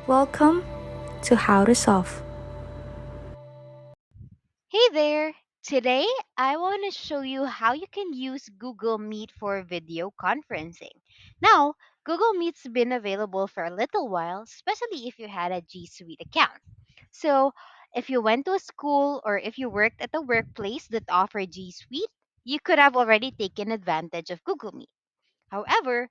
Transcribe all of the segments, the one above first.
Welcome to How to Solve. Hey there! Today, I want to show you how you can use Google Meet for video conferencing. Now, Google Meet's been available for a little while, especially if you had a G Suite account. So, if you went to a school or if you worked at a workplace that offered G Suite, you could have already taken advantage of Google Meet. However,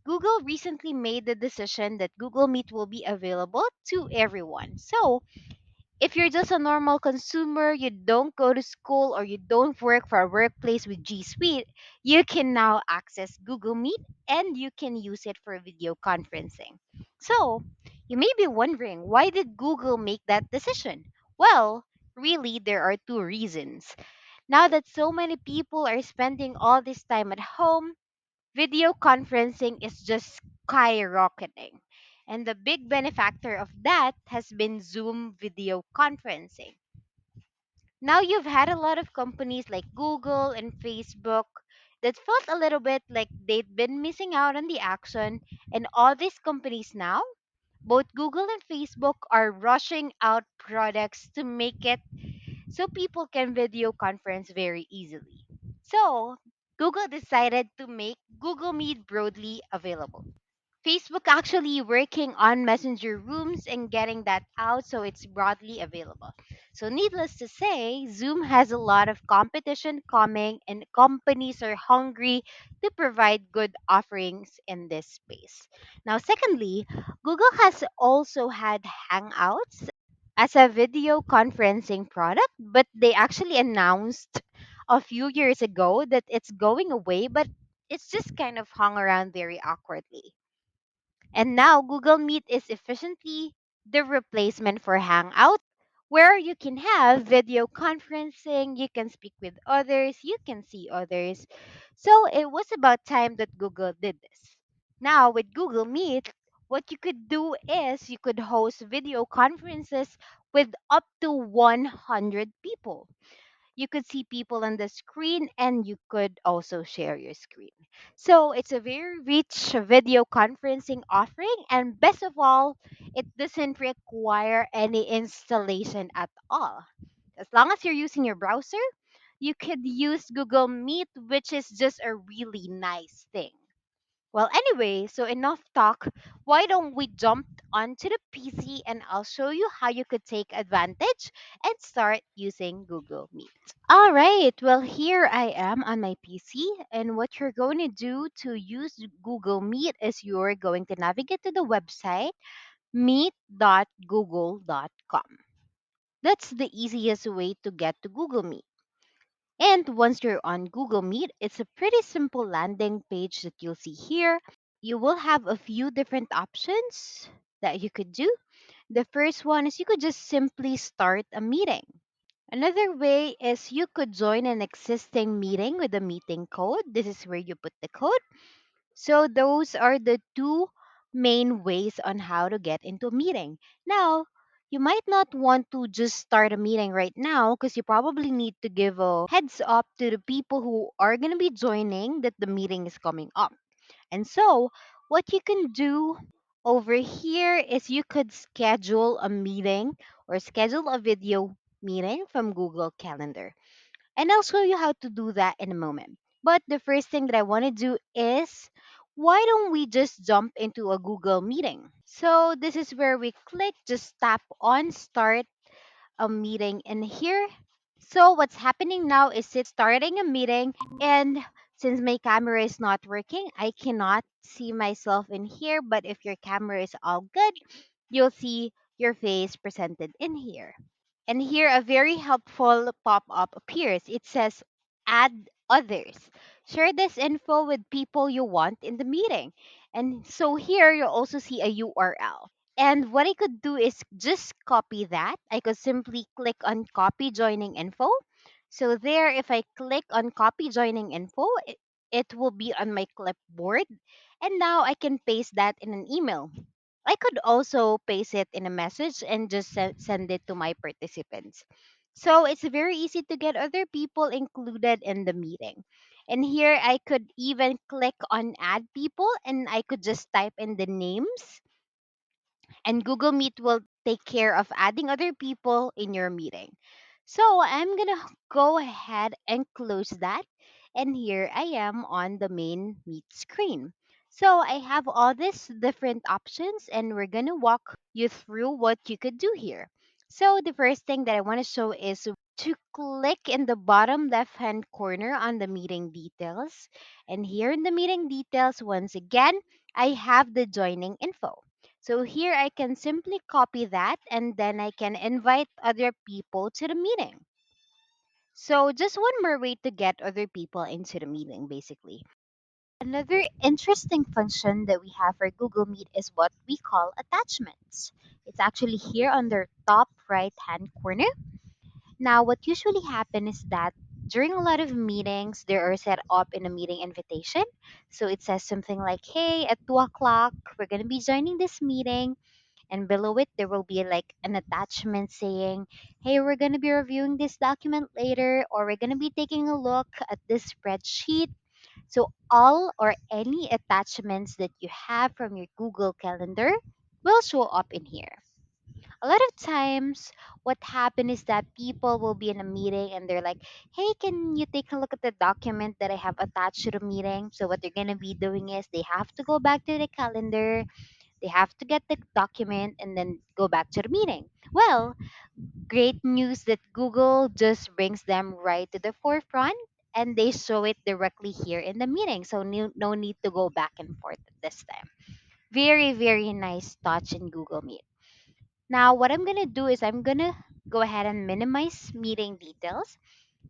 Google recently made the decision that Google Meet will be available to everyone. So, if you're just a normal consumer, you don't go to school or you don't work for a workplace with G Suite, you can now access Google Meet and you can use it for video conferencing. So, you may be wondering, why did Google make that decision? Well, really, there are two reasons. Now that so many people are spending all this time at home, video conferencing is just skyrocketing. And the big benefactor of that has been Zoom video conferencing. Now you've had a lot of companies like Google and Facebook that felt a little bit like they'd been missing out on the action, and all these companies now, both Google and Facebook, are rushing out products to make it so people can video conference very easily. So, Google decided to make Google Meet broadly available. Facebook actually working on Messenger Rooms and getting that out so it's broadly available. So, needless to say, Zoom has a lot of competition coming, and companies are hungry to provide good offerings in this space. Now, secondly, Google has also had Hangouts as a video conferencing product, but they actually announced a few years ago that it's going away, but it's just kind of hung around very awkwardly. And now Google Meet is efficiently the replacement for Hangout, where you can have video conferencing, you can speak with others, you can see others. So it was about time that Google did this. Now, with Google Meet, what you could do is you could host video conferences with up to 100 people. You could see people on the screen and you could also share your screen. So it's a very rich video conferencing offering, and best of all, it doesn't require any installation at all. As long as you're using your browser, you could use Google Meet, which is just a really nice thing. Well, anyway, so enough talk. Why don't we jump onto the PC and I'll show you how you could take advantage and start using Google Meet. All right, well, here I am on my PC, and what you're going to do to use Google Meet is you're going to navigate to the website meet.google.com. That's the easiest way to get to Google Meet. And once you're on Google Meet, it's a pretty simple landing page that you'll see here. You will have a few different options that you could do. The first one is you could just simply start a meeting. Another way is you could join an existing meeting with a meeting code. This is where you put the code. So those are the two main ways on how to get into a meeting. Now, you might not want to just start a meeting right now because you probably need to give a heads up to the people who are going to be joining that the meeting is coming up. And so, what you can do over here is you could schedule a meeting or schedule a video meeting from Google Calendar. And I'll show you how to do that in a moment. But the first thing that I want to do is, why don't we just jump into a Google meeting? So this is where we click, just tap on start a meeting in here. So what's happening now is it's starting a meeting, and since my camera is not working, I cannot see myself in here, but if your camera is all good, you'll see your face presented in here. And here a very helpful pop-up appears. It says add others. Share this info with people you want in the meeting. And so here you'll also see a URL. And what I could do is just copy that. I could simply click on copy joining info. So there, if I click on copy joining info, it will be on my clipboard. And now I can paste that in an email. I could also paste it in a message and just send it to my participants. So it's very easy to get other people included in the meeting. And here I could even click on add people and I could just type in the names and Google Meet will take care of adding other people in your meeting. So I'm gonna go ahead and close that. And here I am on the main Meet screen. So I have all these different options, and we're gonna walk you through what you could do here. So the first thing that I want to show is to click in the bottom left hand corner on the meeting details. And here in the meeting details, once again, I have the joining info. So here I can simply copy that and then I can invite other people to the meeting. So just one more way to get other people into the meeting basically. Another interesting function that we have for Google Meet is what we call attachments. It's actually here on the top right hand corner. Now, what usually happens is that during a lot of meetings, they are set up in a meeting invitation. So it says something like, hey, at 2 o'clock, we're going to be joining this meeting. And below it, there will be like an attachment saying, hey, we're going to be reviewing this document later, or we're going to be taking a look at this spreadsheet. So, all or any attachments that you have from your Google Calendar will show up in here. A lot of times what happens is that people will be in a meeting and they're like, hey, can you take a look at the document that I have attached to the meeting? So what they're going to be doing is they have to go back to the calendar, they have to get the document and then go back to the meeting. Well, great news that Google just brings them right to the forefront and they show it directly here in the meeting, so no need to go back and forth at this time. Very, very nice touch in Google Meet. Now, what I'm going to do is I'm going to go ahead and minimize meeting details.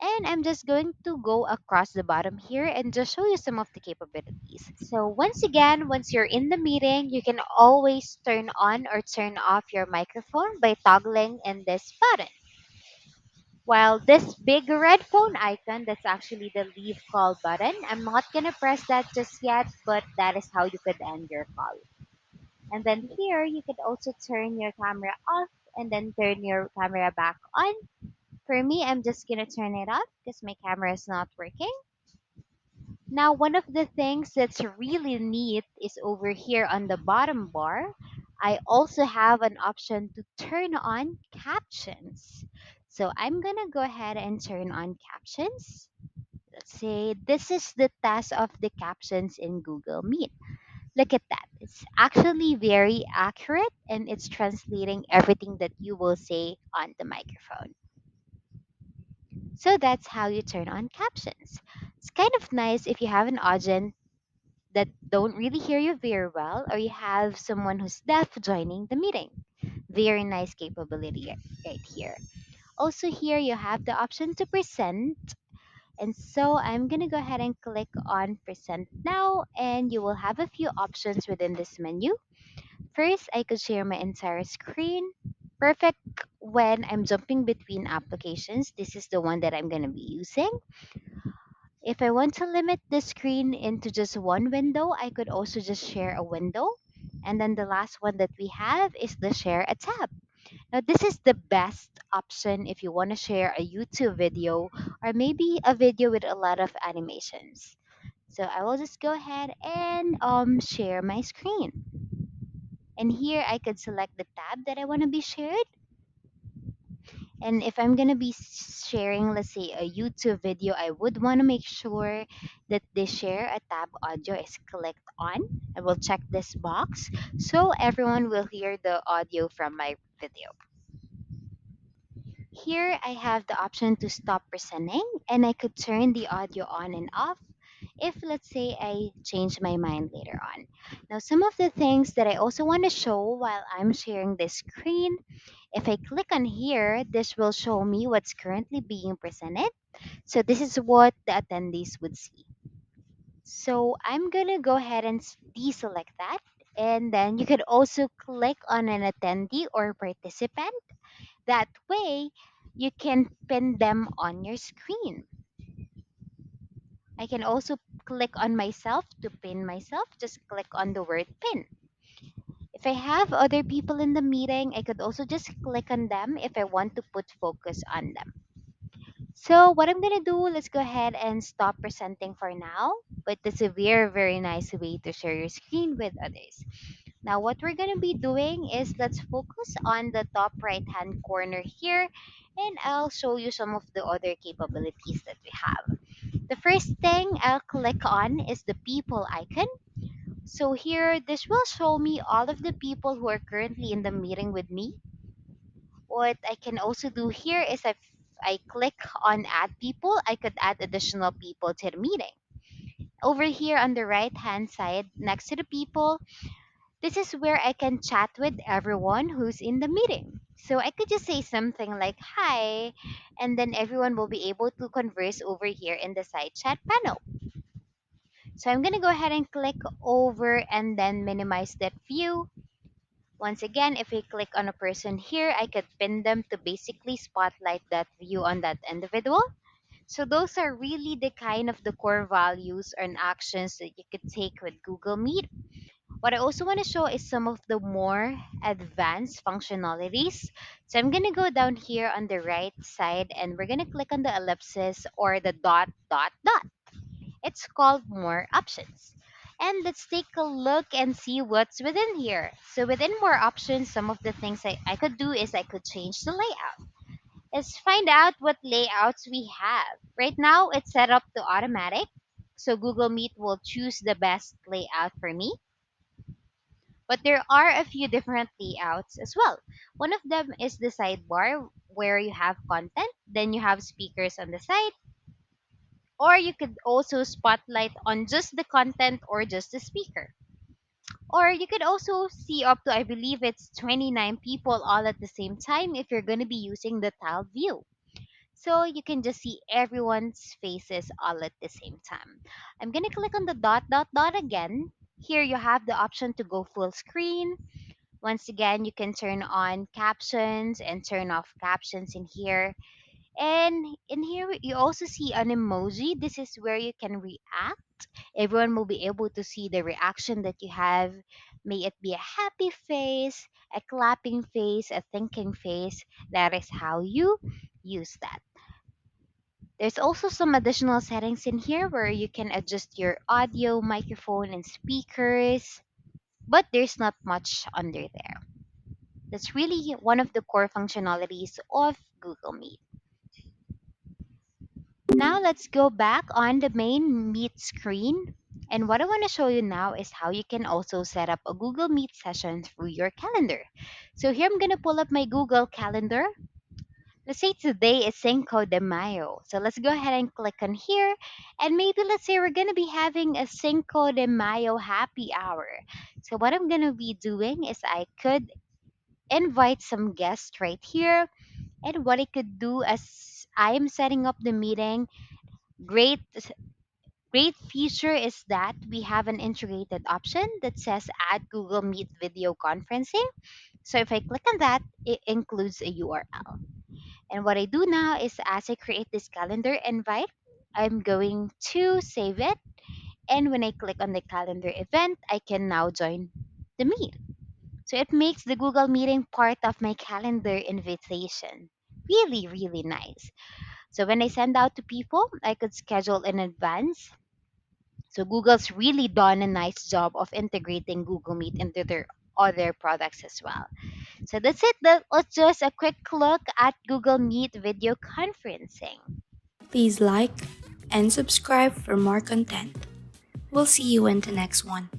And I'm just going to go across the bottom here and just show you some of the capabilities. So once again, once you're in the meeting, you can always turn on or turn off your microphone by toggling in this button. While this big red phone icon, that's actually the leave call button. I'm not going to press that just yet, but that is how you could end your call. And then here, you could also turn your camera off and then turn your camera back on. For me, I'm just gonna turn it off because my camera is not working. Now, one of the things that's really neat is over here on the bottom bar, I also have an option to turn on captions. So I'm gonna go ahead and turn on captions. Let's say this is the task of the captions in Google Meet. Look at that. It's actually very accurate and it's translating everything that you will say on the microphone. So that's how you turn on captions. It's kind of nice if you have an audience that don't really hear you very well or you have someone who's deaf joining the meeting. Very nice capability right here. Also here you have the option to present, and so I'm going to go ahead and click on present now and you will have a few options within this menu. First, I could share my entire screen. Perfect when I'm jumping between applications. This is the one that I'm going to be using. If I want to limit the screen into just one window, I could also just share a window. And then the last one that we have is the share a tab. Now, this is the best option if you want to share a YouTube video or maybe a video with a lot of animations. So I will just go ahead and share my screen. And here I could select the tab that I want to be shared. And if I'm going to be sharing, let's say, a YouTube video, I would want to make sure that the share a tab audio is clicked on. I will check this box so everyone will hear the audio from my video. Here I have the option to stop presenting and I could turn the audio on and off if let's say I change my mind later on. Now some of the things that I also want to show while I'm sharing this screen, if I click on here, this will show me what's currently being presented. So this is what the attendees would see. So I'm gonna go ahead and deselect that. And then you could also click on an attendee or participant. That way, you can pin them on your screen. I can also click on myself to pin myself. Just click on the word pin. If I have other people in the meeting, I could also just click on them if I want to put focus on them. So what I'm gonna do, let's go ahead and stop presenting for now. But that's a very, very nice way to share your screen with others. Now, what we're going to be doing is let's focus on the top right hand corner here, and I'll show you some of the other capabilities that we have. The first thing I'll click on is the people icon. So here, this will show me all of the people who are currently in the meeting with me. What I can also do here is if I click on add people, I could add additional people to the meeting. Over here on the right hand side, next to the people, this is where I can chat with everyone who's in the meeting. So I could just say something like hi, and then everyone will be able to converse over here in the side chat panel. So I'm going to go ahead and click over and then minimize that view. Once again, if I click on a person here, I could pin them to basically spotlight that view on that individual. So those are really the kind of the core values and actions that you could take with Google Meet. What I also want to show is some of the more advanced functionalities. So I'm going to go down here on the right side and we're going to click on the ellipsis or the dot, dot, dot. It's called more options. And let's take a look and see what's within here. So within more options, some of the things I could do is I could change the layout. Let's find out what layouts we have. Right now, it's set up to automatic. So Google Meet will choose the best layout for me. But there are a few different layouts as well. One of them is the sidebar where you have content, then you have speakers on the side, or you could also spotlight on just the content or just the speaker. Or you could also see up to, I believe it's 29 people all at the same time if you're going to be using the tiled view. So you can just see everyone's faces all at the same time. I'm going to click on the dot, dot, dot again. Here you have the option to go full screen. Once again, you can turn on captions and turn off captions in here. And in here, you also see an emoji. This is where you can react. Everyone will be able to see the reaction that you have. May it be a happy face, a clapping face, a thinking face. That is how you use that. There's also some additional settings in here where you can adjust your audio, microphone, and speakers, but there's not much under there. That's really one of the core functionalities of Google Meet. Now let's go back on the main Meet screen. And what I want to show you now is how you can also set up a Google Meet session through your calendar. So here I'm going to pull up my Google Calendar. Let's say today is Cinco de Mayo. So let's go ahead and click on here. And maybe let's say we're going to be having a Cinco de Mayo happy hour. So what I'm going to be doing is I could invite some guests right here. And what I could do as I am setting up the meeting, great great feature is that we have an integrated option that says add Google Meet video conferencing. So if I click on that, it includes a URL. And what I do now is as I create this calendar invite, I'm going to save it. And when I click on the calendar event, I can now join the meet. So it makes the Google Meeting part of my calendar invitation. Really, really nice. So when I send out to people, I could schedule in advance. So Google's really done a nice job of integrating Google Meet into their other products as well. So that's it. That was just a quick look at Google Meet video conferencing. Please like and subscribe for more content. We'll see you in the next one.